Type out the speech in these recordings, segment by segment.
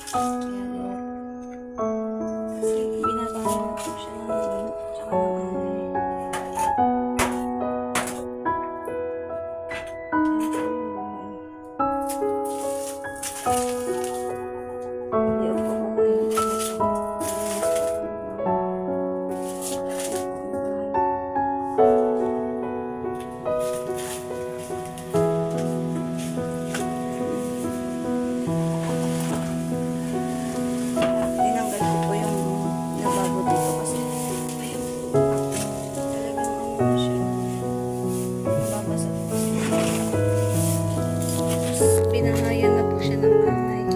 Kasi binabahan ko siya ng lino tsaka ng anay. Binahayan na po siya ng anay.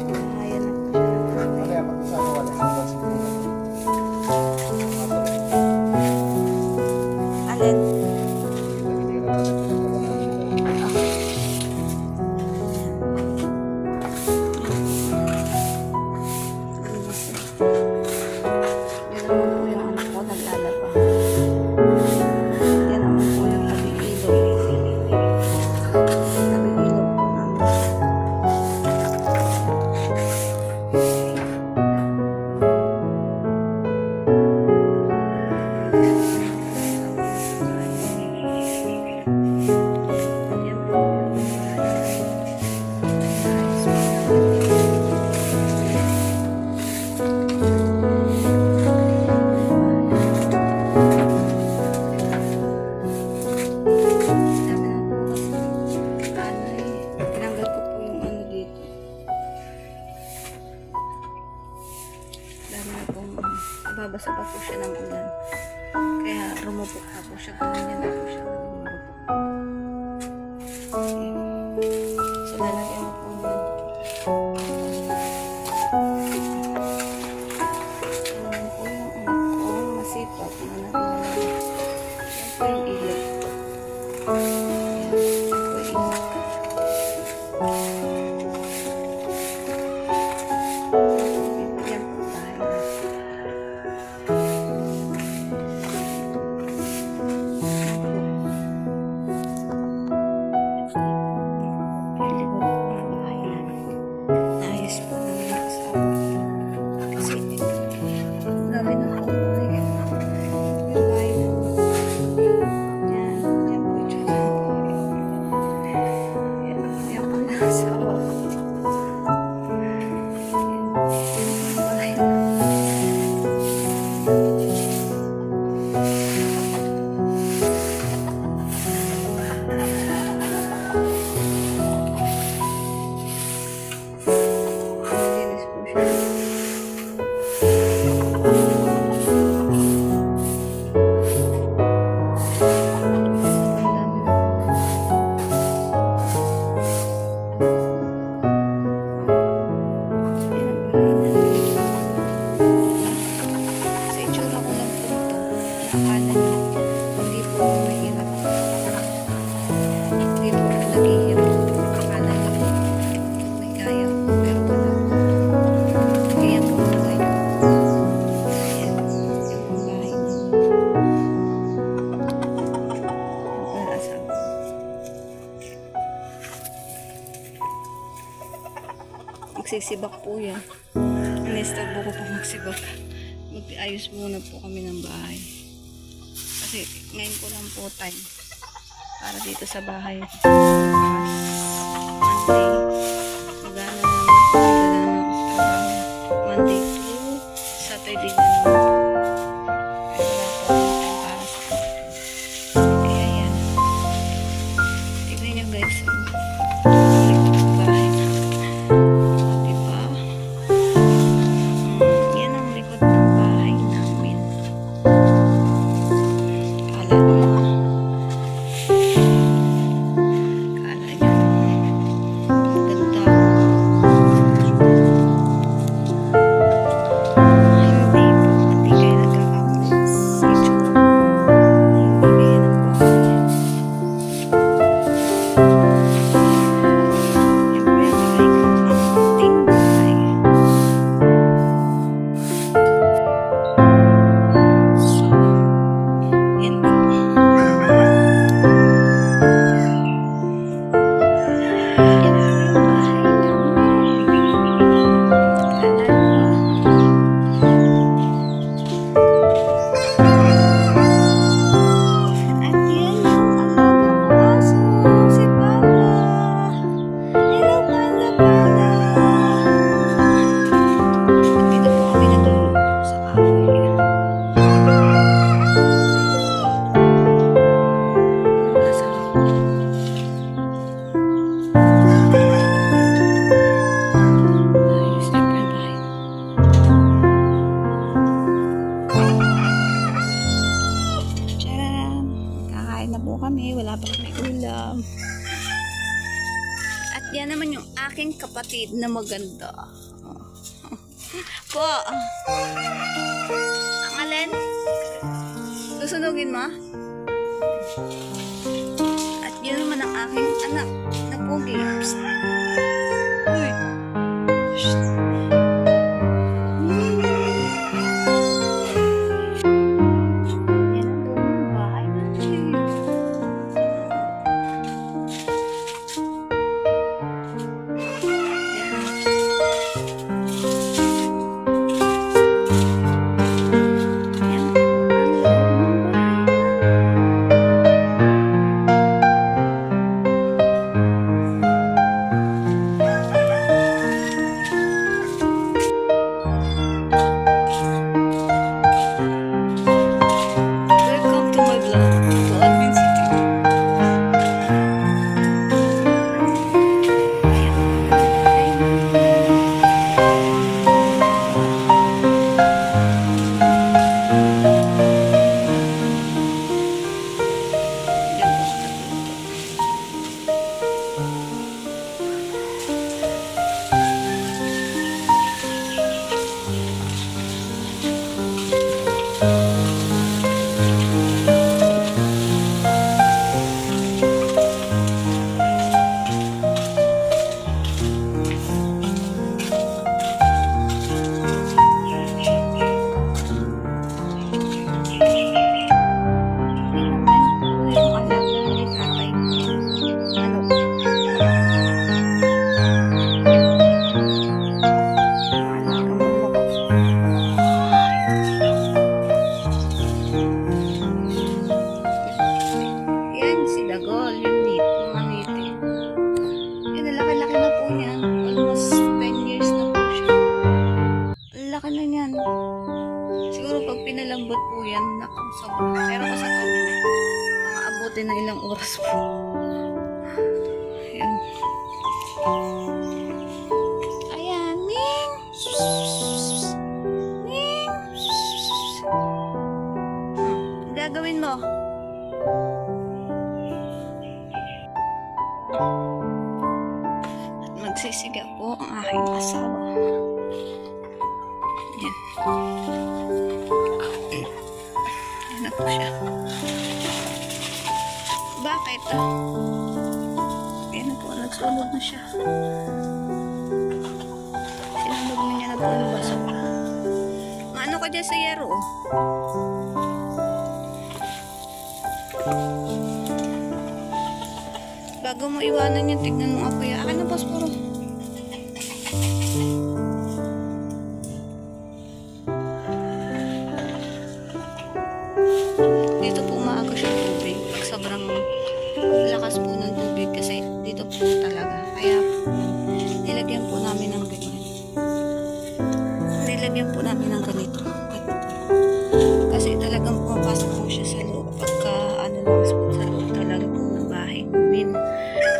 Binahayan na po siya ng anay. Alin? Yan naman po yung anak ko naglalaba. Yan naman po yung nabigilog. Nabigilog po namin. Yan po yung tinanggal ko po yung ano dito. Dahil na pong nababasa pa po siya ng ulan. Kaya rumupok pa po siya. Ganyan na po siya. So lalagyan mo po yan. Yan po yung anak ko. Masipag na naglalagay. Yan po yung ilog. Yan po yung ilog. Yan po tayo. Naayos po namin ang asawa. Kasi ang dami na po. Yung bahay na. Yan. Yan po yung tsura. Yan po yung asawa. Linis po siya. Sa itsura ko lang po ito, akala niyo, hindi po ako mahirap. Hindi po ako naghihirap. Akala niyo, may kaya ko, pero wala. Kaya po ako kayo. Ayan, yung pong bahay namin. Yung pong asawa. Magsisibak po yan. Inistorbo ko po magsibak. Mag-ayos muna po kami ng bahay. Kasi ngayon ko lang po time para dito sa bahay. Monday, magana naman Monday to Saturday na naman. Kaya wala po akong time para sa kaya yan. Tignan nyo guys. Bahay. Diba? Yan ang likod ng bahay namin. Kala nyo naman yung aking kapatid na maganda. Po. Ang alin? Susunugin mo? At yun naman ang aking anak na pogi. Psst. Uy. Psst. Yan ang buong bahay natin. Pinalambot po yan. Naku, sobra. Pero kasi ito, mga abutin na ilang oras po. Ayan. Ayan, Ming! Ming! Ang gagawin mo? At magsisiga po ang aking asawa. Ayan. Ano po siya? Bakit? Ayan na po, nagsulog na siya. Sinulog na niya na po yung basura. Maano ka dyan sa yero? Bago mo iwanan yan, tignan mo ako yan. Akin na posporo. Dito po umaagos yung tubig pag sobrang lakas po ng tubig kasi dito po talaga. Kaya nilagyan po namin ng ganyan. Nilagyan po namin ng ganito. Kasi talagang pumapasok po siya sa loob. Pagka ano lang po sa loob talaga po ng bahay namin.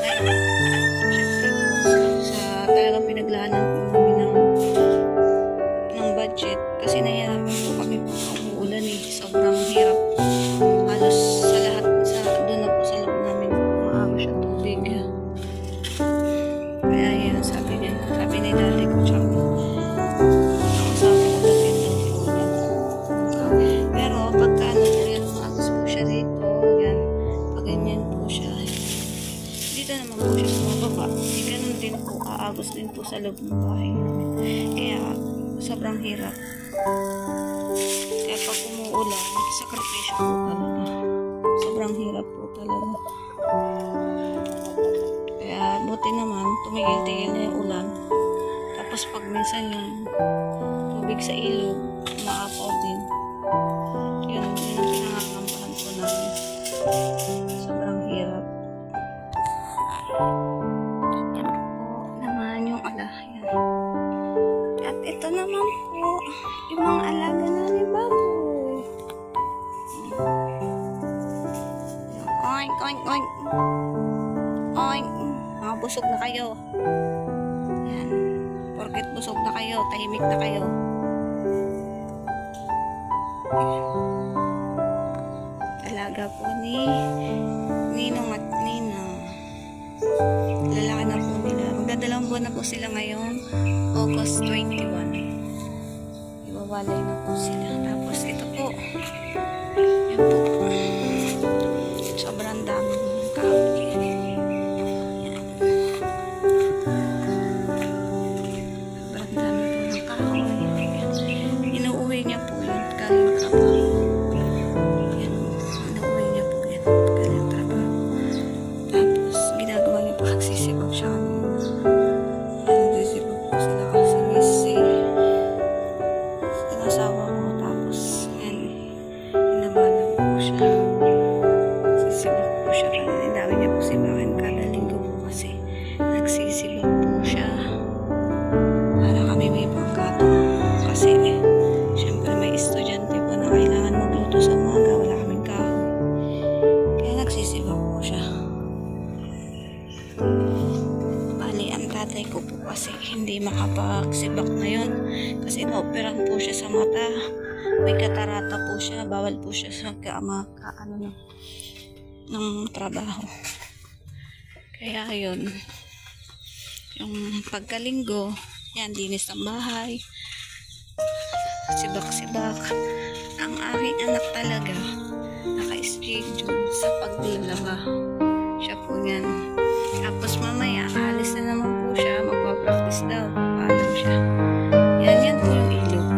Kaya syempre sa talagang pinaglaanan po namin ng budget kasi nahihirapan po kami pag umuulan eh. Sobrang hirap. Halos sa lahat, doon na po sa loob namin umaagos yung tubig. Kaya yan, sabi ni dati ko siya kasama ko natin yung po yan. Pero pagka ano yan, umaagos po siya rito, yan, pag ganyan po siya, dito naman po siya bumababa. Ganun din po, aagos din po sa loob ng bahay namin. Kaya sobrang hirap. Kaya pag umuulan, sakripisyo po talaga. Sobrang hirap po talaga. Kaya buti naman, tumigil-tigil na yung ulan. Tapos pag minsan yung tubig sa ilog, umaapaw din. Yun ang pinangangambahan po namin. Sobrang hirap. Yan po naman yung alayan. At ito naman po, yung mga alaga namin baboy. Oink, oink, oink. Oink. Mga busog na kayo. Yan. Porket busog na kayo, tahimik na kayo. Alaga po ni Ninong at Nina. Lalaki na po nila. magdadalawang buwan na po sila ngayong August 21. Iwawalay na po sila. Tapos ito po, yun po, sobrang dami ng kahoy. Sobrang dami po ng kahoy. Inuuwi niya po yun galing trabaho. Yan, inuuwi niya po yun galing trabaho. Tapos ginagawa niya po, nagsisibag siya kanina. Nagsisibag po sila kasi missy. Asawa ko, tapos yan, inabalan po siya. Sisibag po siya kanina. Dami niya po sibakin kada linggo po kasi nagsisibag po siya para kami may panggatong. Kasi syempre may estudyante po na kailangan magluto sa umaga, wala kaming kahoy, kaya nagsisibag po siya. Bali, ang tatay ko po kasi hindi makapagsibak ngayon kasi naoperan po siya sa mata. May katarata po siya. Bawal po siya sa ng trabaho. Kaya yun, yung pagkalinggo, yan, linis ng bahay, sibak-sibak. Ang aking anak talaga naka-schedule sa paglalaba. Siya po yan. Tapos mamaya, alis na naman po siya, magpa-practice daw. Paalam siya. Yan po yung ilog.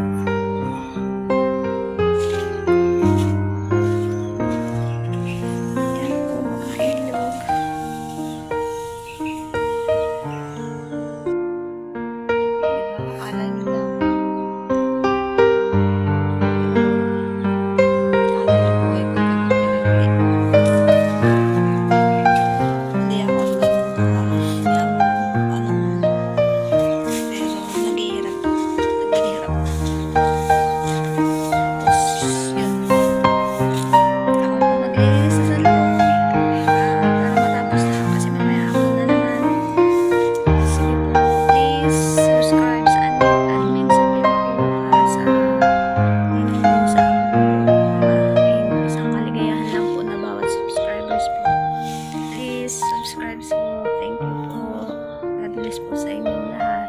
Yan po ang ilog. Diba? Akala nyo lang. Akala nyo buhay ko ganun, pero hindi. Hindi ako pero naghihirap. Tapos yun, ako po maglilisa sa loob para matapos na kasi mamaya hapon na naman. Sige po, please subscribe sa admin sabihin ko para sa minimum sa isang kaligayahan lang po na bawat subscribers po. Please subscribe po. Thank you po. God bless po sa inyong lahat.